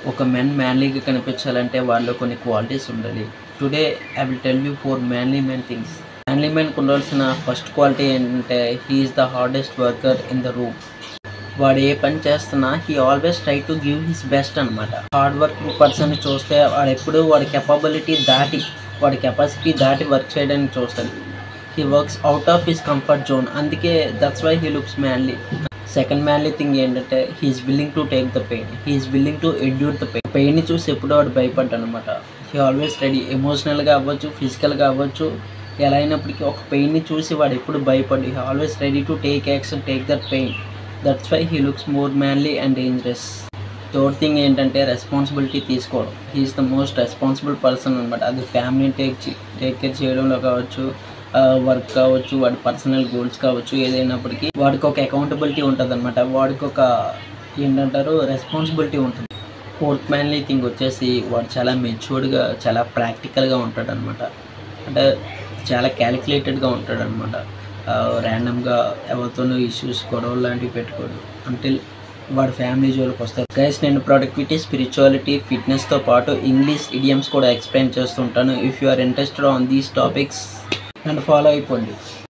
ఒక మెన్ మ్యాన్లీగా కనిపించాలంటే వాళ్ళలో కొన్ని క్వాలిటీస్ ఉండాలి. Today I will tell you 4 manly men things. Manly మెన్‌కి ఉండాల్సిన ఫస్ట్ క్వాలిటీ ఏంటంటే he is the hardest worker in the room. వాడు ఏ పని చేస్తున్నా he always try to give his best అనమాట. హార్డ్ వర్కింగ్ పర్సన్‌ని చూస్తే వాడెప్పుడు వాడి వాడి కెపాసిటీ దాటి వర్క్ చేయడానికి చూస్తాడు. He works out of his comfort zone. అందుకే that's why he looks manly. Second manly thing ఏంటంటే he is willing to take the pain. He is willing to endure the pain. పెయిన్ని చూసి ఎప్పుడూ వాడు భయపడ్డాడు అనమాట. He always ready. ఎమోషనల్‌గా అవ్వచ్చు, ఫిజికల్‌గా అవ్వచ్చు, ఎలా అయినప్పటికీ ఒక పెయిన్ని చూసి వాడు ఎప్పుడు భయపడ్డు. He always ready to take action, take that pain. That's why he looks more manly and dangerous. Third thing ఏంటంటే రెస్పాన్సిబిలిటీ తీసుకోవడం. He is the most responsible person అనమాట. అది ఫ్యామిలీని టేక్ కేర్ చేయడంలో కావచ్చు, వర్క్ కావచ్చు, వాడి పర్సనల్ గోల్స్ కావచ్చు, ఏదైనప్పటికీ వాడికి ఒక అకౌంటబిలిటీ ఉంటుంది అనమాట. వాడికి ఒక రెస్పాన్సిబిలిటీ ఉంటుంది. ఫోర్త్ మ్యాన్లీ థింగ్ వచ్చేసి వాడు చాలా మెచ్యూర్డ్గా, చాలా ప్రాక్టికల్గా ఉంటాడు అనమాట. అంటే చాలా క్యాలిక్యులేటెడ్గా ఉంటాడు అనమాట. ర్యాండమ్గా ఎవరితోనూ ఇష్యూస్, గొడవలు లాంటివి పెట్టుకోడు అంటిల్ వాడి ఫ్యామిలీ జోలికి వస్తారు. గైస్, నేను ప్రొడక్టివిటీ, స్పిరిచువాలిటీ, ఫిట్నెస్తో పాటు ఇంగ్లీష్ ఇడియమ్స్ కూడా ఎక్స్ప్లెయిన్ చేస్తుంటాను. If you are interested on these topics నన్ను ఫాలో అయిపోండి.